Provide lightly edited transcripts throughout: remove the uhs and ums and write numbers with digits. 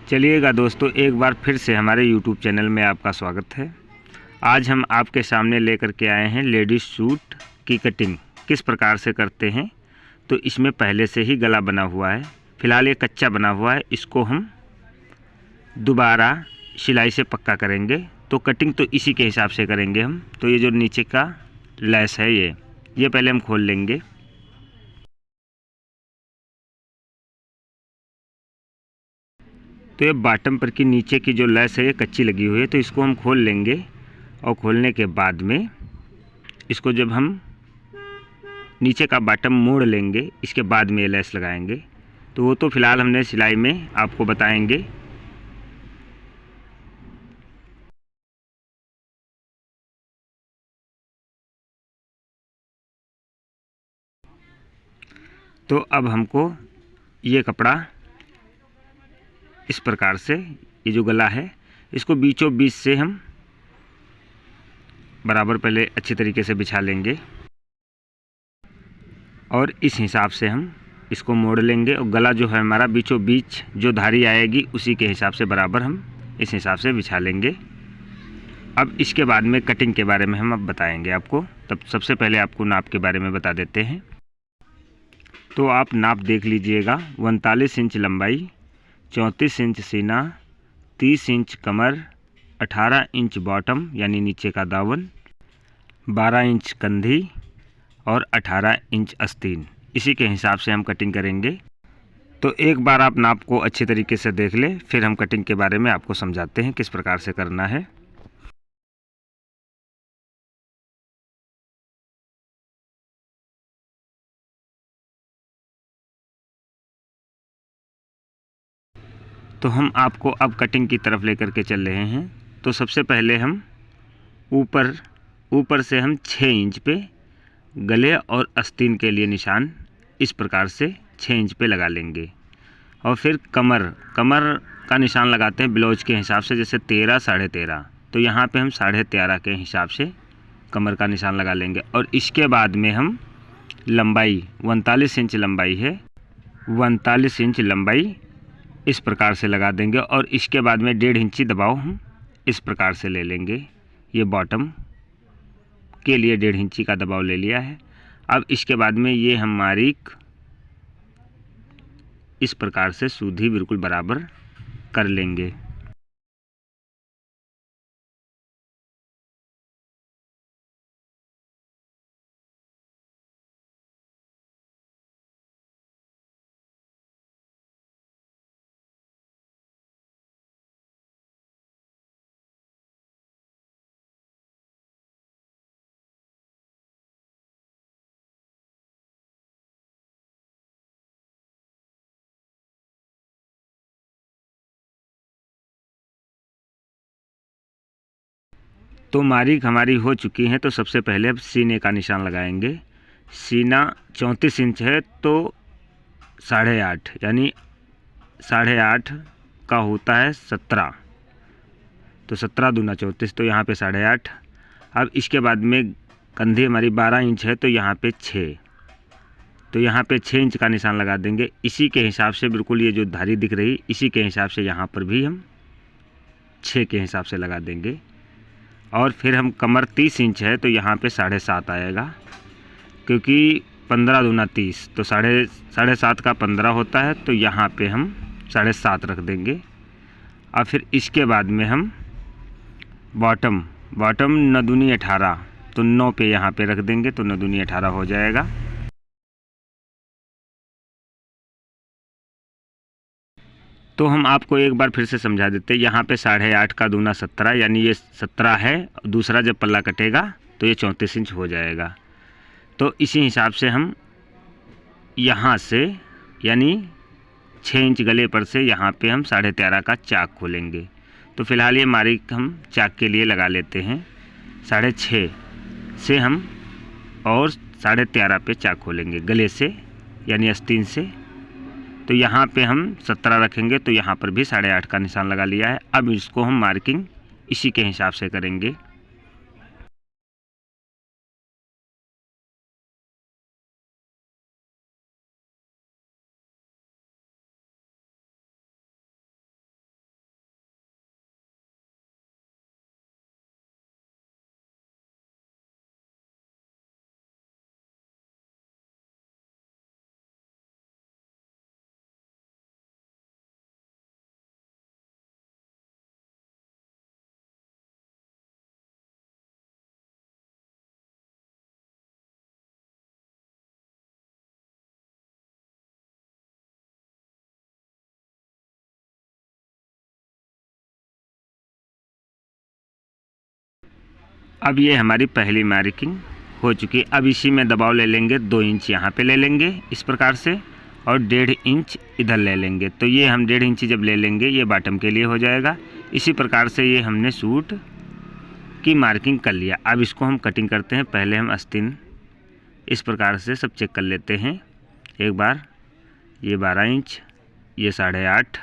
चलिएगा दोस्तों, एक बार फिर से हमारे YouTube चैनल में आपका स्वागत है। आज हम आपके सामने लेकर के आए हैं लेडीज़ सूट की कटिंग किस प्रकार से करते हैं। तो इसमें पहले से ही गला बना हुआ है, फ़िलहाल ये कच्चा बना हुआ है। इसको हम दोबारा सिलाई से पक्का करेंगे। तो कटिंग तो इसी के हिसाब से करेंगे हम। तो ये जो नीचे का लेस है ये पहले हम खोल लेंगे। तो ये बॉटम पर की नीचे की जो लेस है ये कच्ची लगी हुई है, तो इसको हम खोल लेंगे। और खोलने के बाद में इसको जब हम नीचे का बॉटम मोड़ लेंगे, इसके बाद में ये लेस लगाएंगे। तो वो तो फ़िलहाल हमने सिलाई में आपको बताएंगे। तो अब हमको ये कपड़ा इस प्रकार से, ये जो गला है इसको बीचों बीच से हम बराबर पहले अच्छी तरीके से बिछा लेंगे और इस हिसाब से हम इसको मोड़ लेंगे। और गला जो है हमारा बीचों बीच जो धारी आएगी उसी के हिसाब से बराबर हम इस हिसाब से बिछा लेंगे। अब इसके बाद में कटिंग के बारे में हम अब बताएंगे आपको। तब सबसे पहले आपको नाप के बारे में बता देते हैं। तो आप नाप देख लीजिएगा। 39 इंच लंबाई, 34 इंच सीना, 30 इंच कमर, 18 इंच बॉटम यानी नीचे का दामन, 12 इंच कंधी और 18 इंच आस्तीन। इसी के हिसाब से हम कटिंग करेंगे। तो एक बार आप नाप को अच्छे तरीके से देख लें, फिर हम कटिंग के बारे में आपको समझाते हैं किस प्रकार से करना है। तो हम आपको अब कटिंग की तरफ लेकर के चल रहे हैं। तो सबसे पहले हम ऊपर से हम 6 इंच पे गले और आस्तीन के लिए निशान इस प्रकार से 6 इंच पे लगा लेंगे। और फिर कमर का निशान लगाते हैं ब्लाउज के हिसाब से, जैसे 13 साढ़े 13। तो यहाँ पे हम साढ़े 13 के हिसाब से कमर का निशान लगा लेंगे। और इसके बाद में हम लंबाई 39 इंच लंबाई है, 39 इंच लंबाई इस प्रकार से लगा देंगे। और इसके बाद में 1.5 इंची दबाव हम इस प्रकार से ले लेंगे। ये बॉटम के लिए 1.5 इंची का दबाव ले लिया है। अब इसके बाद में ये हमारी इस प्रकार से सूधी बिल्कुल बराबर कर लेंगे। तो मारीक हमारी हो चुकी है। तो सबसे पहले अब सीने का निशान लगाएंगे। सीना 34 इंच है, तो 8.5 यानी 8.5 का होता है 17। तो 17 दूना 34, तो यहाँ पे 8.5। अब इसके बाद में कंधे हमारी 12 इंच है, तो यहाँ पे 6। तो यहाँ पे 6 इंच का निशान लगा देंगे। इसी के हिसाब से बिल्कुल ये जो धारी दिख रही, इसी के हिसाब से यहाँ पर भी हम 6 के हिसाब से लगा देंगे। और फिर हम कमर 30 इंच है, तो यहाँ पे 7.5 आएगा, क्योंकि 15 दूना 30, तो 7.5 का 15 होता है। तो यहाँ पे हम 7.5 रख देंगे। और फिर इसके बाद में हम बॉटम 9 दूनी 18, तो 9 पे यहाँ पे रख देंगे, तो 9 दूनी 18 हो जाएगा। तो हम आपको एक बार फिर से समझा देते हैं। यहाँ पे 8.5 का दूना 17 यानी ये 17 है। दूसरा जब पल्ला कटेगा तो ये 34 इंच हो जाएगा। तो इसी हिसाब से हम यहाँ से यानी 6 इंच गले पर से यहाँ पे हम 13.5 का चाक खोलेंगे। तो फ़िलहाल ये मारीक हम चाक के लिए लगा लेते हैं। 6.5 से हम और 13.5 पे चाक खोलेंगे गले से यानी आस्तीन से। तो यहाँ पे हम 17 रखेंगे, तो यहाँ पर भी 8.5 का निशान लगा लिया है। अब इसको हम मार्किंग इसी के हिसाब से करेंगे। अब ये हमारी पहली मार्किंग हो चुकी है। अब इसी में दबाव ले लेंगे, 2 इंच यहाँ पे ले लेंगे इस प्रकार से, और 1.5 इंच इधर ले लेंगे। तो ये हम 1.5 इंच जब ले लेंगे ये बॉटम के लिए हो जाएगा। इसी प्रकार से ये हमने सूट की मार्किंग कर लिया। अब इसको हम कटिंग करते हैं। पहले हम आस्तीन इस प्रकार से सब चेक कर लेते हैं एक बार। ये 12 इंच, ये 8.5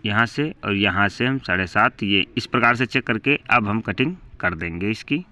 यहाँ से, और यहाँ से हम 7.5, ये इस प्रकार से चेक करके अब हम कटिंग कर देंगे इसकी।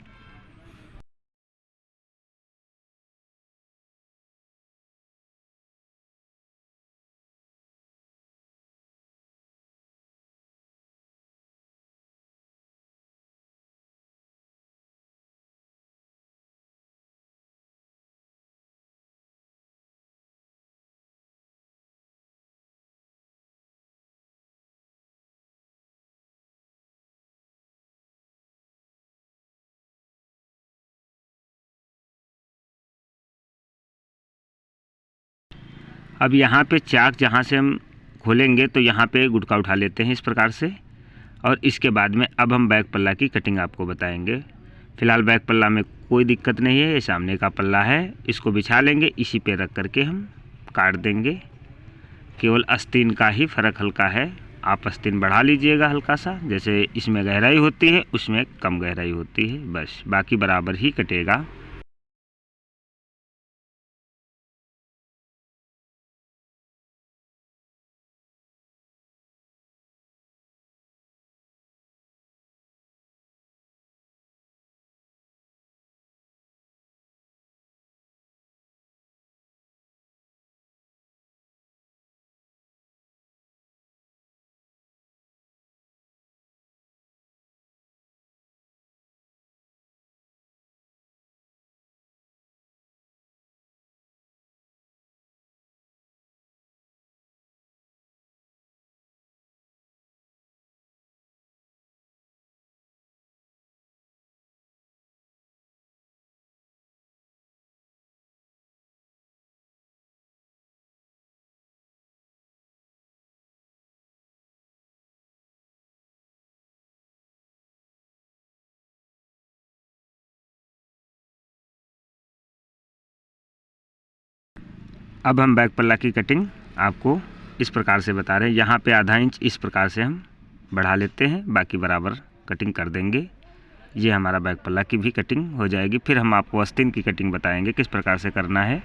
अब यहाँ पे चाक जहाँ से हम खोलेंगे तो यहाँ पे गुटका उठा लेते हैं इस प्रकार से, और इसके बाद में अब हम बैक पल्ला की कटिंग आपको बताएंगे। फ़िलहाल बैक पल्ला में कोई दिक्कत नहीं है, ये सामने का पल्ला है, इसको बिछा लेंगे, इसी पे रख करके हम काट देंगे। केवल आस्तीन का ही फ़र्क हल्का है, आप आस्तीन बढ़ा लीजिएगा हल्का सा, जैसे इसमें गहराई होती है उसमें कम गहराई होती है, बस बाकी बराबर ही कटेगा। अब हम बैक पल्ला की कटिंग आपको इस प्रकार से बता रहे हैं। यहाँ पे आधा इंच इस प्रकार से हम बढ़ा लेते हैं, बाकी बराबर कटिंग कर देंगे। ये हमारा बैक पल्ला की भी कटिंग हो जाएगी। फिर हम आपको आस्तीन की कटिंग बताएंगे किस प्रकार से करना है।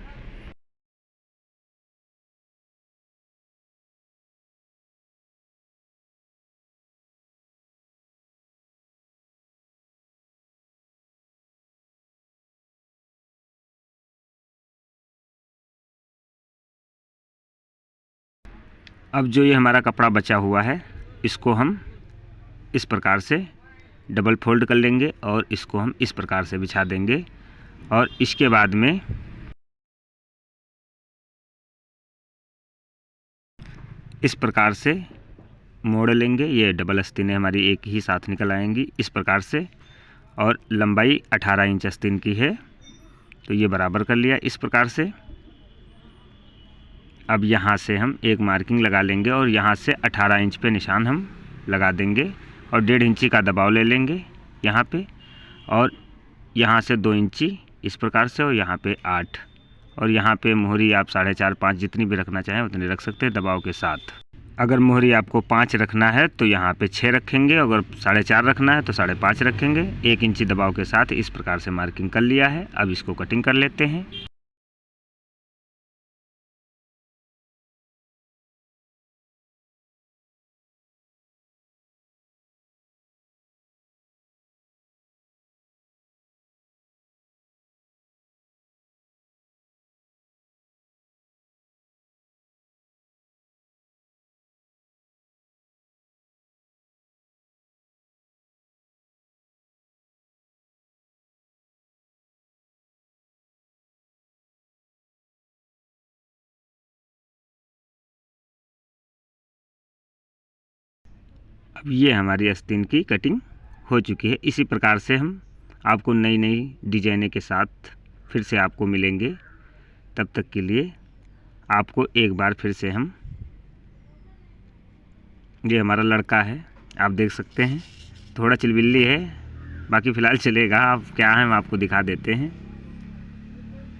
अब जो ये हमारा कपड़ा बचा हुआ है इसको हम इस प्रकार से डबल फोल्ड कर लेंगे और इसको हम इस प्रकार से बिछा देंगे, और इसके बाद में इस प्रकार से मोड़ लेंगे। ये डबल आस्तीनें हमारी एक ही साथ निकल आएंगी इस प्रकार से, और लंबाई 18 इंच आस्तीन की है, तो ये बराबर कर लिया इस प्रकार से। अब यहाँ से हम एक मार्किंग लगा लेंगे और यहाँ से 18 इंच पे निशान हम लगा देंगे, और 1.5 इंची का दबाव ले लेंगे यहाँ पे, और यहाँ से 2 इंची इस प्रकार से, और यहाँ पे 8, और यहाँ पे मोहरी आप 4.5-5 जितनी भी रखना चाहें उतनी रख सकते हैं दबाव के साथ। अगर मोहरी आपको 5 रखना है तो यहाँ पे 6 रखेंगे, अगर 4.5 रखना है तो 5.5 रखेंगे। 1 इंची दबाव के साथ इस प्रकार से मार्किंग कर लिया है। अब इसको कटिंग कर लेते हैं। अब ये हमारी आस्तीन की कटिंग हो चुकी है। इसी प्रकार से हम आपको नई नई डिजाइने के साथ फिर से आपको मिलेंगे। तब तक के लिए आपको एक बार फिर से हम, ये हमारा लड़का है, आप देख सकते हैं, थोड़ा चिलबिल्ली है, बाकी फ़िलहाल चलेगा। अब क्या है हम आपको दिखा देते हैं।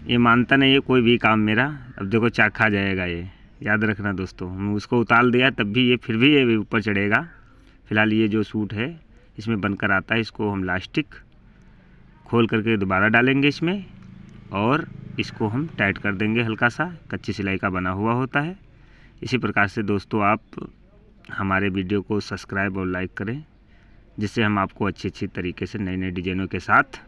ये मानता नहीं है कोई भी काम मेरा। अब देखो चाक खा जाएगा ये, याद रखना दोस्तों। हम उसको उतार दिया तब भी ये फिर भी ये ऊपर चढ़ेगा। फ़िलहाल ये जो सूट है इसमें बनकर आता है, इसको हम लास्टिक खोल करके दोबारा डालेंगे इसमें और इसको हम टाइट कर देंगे। हल्का सा कच्ची सिलाई का बना हुआ होता है। इसी प्रकार से दोस्तों आप हमारे वीडियो को सब्सक्राइब और लाइक करें, जिससे हम आपको अच्छी तरीके से नई डिज़ाइनों के साथ